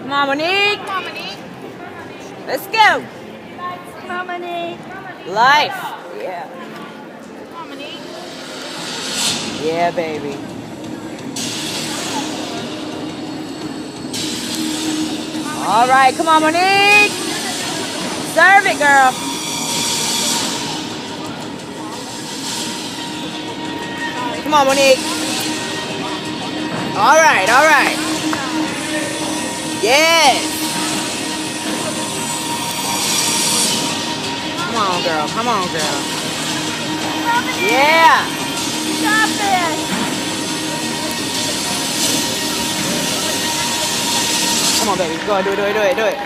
Come on, Monique. Come on, Monique. Let's go. Come on, Monique. Life. Yeah. Come on, Monique. Yeah, baby. All right, come on, Monique. Serve it, girl. Come on, Monique. All right, all right. Yes. Come on, girl. Come on, girl. Yeah. Stop it. Come on, baby. Go, do it, do it, do it, do it.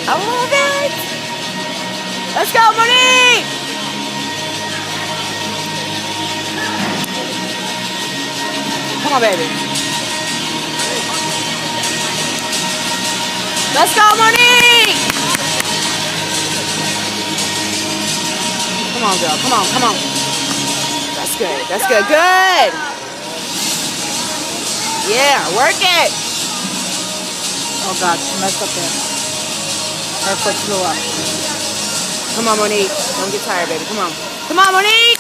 I love it. Let's go, Monique. Come on, baby. Let's go, Monique. Come on, girl. Come on, come on. That's good. That's good. Good. Yeah, work it. Oh, God. She messed up there. Her foot flew up. Come on, Monique. Don't get tired, baby. Come on. Come on, Monique.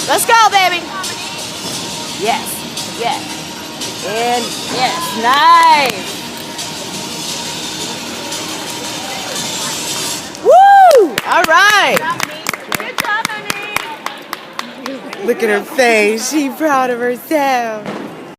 Let's go, baby. Yes. Yes. And yes. Nice. Woo! All right. Good job, Monique. Look at her face. She's proud of herself.